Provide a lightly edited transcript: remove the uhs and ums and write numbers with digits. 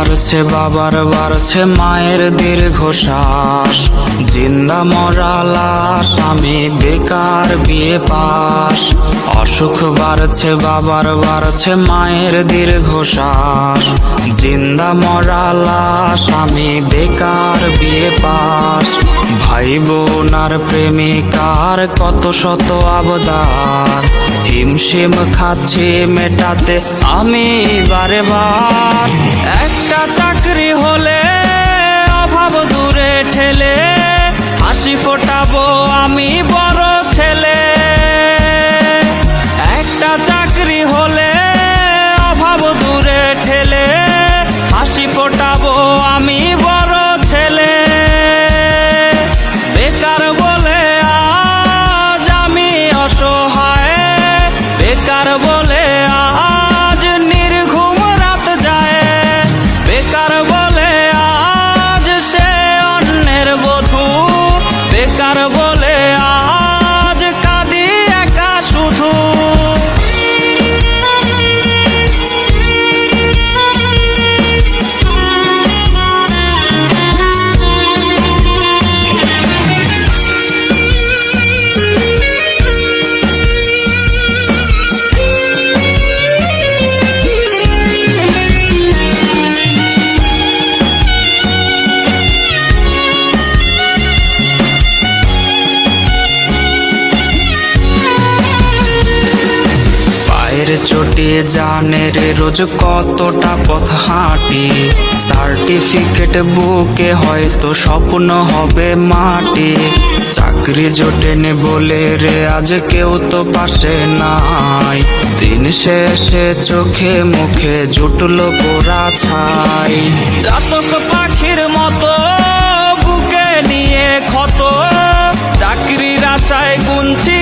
বাড়ছে বাবার বাড়ছে মায়ের দীর্ঘশ্বাস, জিন্দা মরা লাশ আমি বেকার বিয়ে পাস। অসুখ বাড়ছে বাবার বাড়ছে মায়ের দীর্ঘশ্বাস, জিন্দা মরা লাশ আমি বেকার বিয়ে পাস। ভাই বোন আর প্রেমিকার কত শত আবদার, হিমশিম খাচ্ছি মেটাতে আমি বারে বার। একটা চাকরি হলে অভাব দূরে ঠেলে, হাসি ফোটাবো আমি বড় ছেলে। একটা চাকরি হলে অভাব দূরে ঠেলে, হাসি ফোটাবো আমি বড় ছেলে। বেকার বলে আজ আমি অসহায়, বেকার বলে আজ নির্ঘুম রাত যায়, বেকার বলে আজ সে অন্যের বধূ, বেকার বলে আজ কাঁদি একা শুধু। চটি জানের রোজ কতটা পথ হাঁটি, সার্টিফিকেট বুকে হয়তো স্বপ্ন হবে মাটি। চাকরি জোটেনি বলে রে আজ কেউ তো পাশে নাই, দিন শেষে চোখে মুখে জুটলো পোড়া ছাই। চাতক পাখির মতো বুকে নিয়ে ক্ষত, চাকরির আশায় গুনছি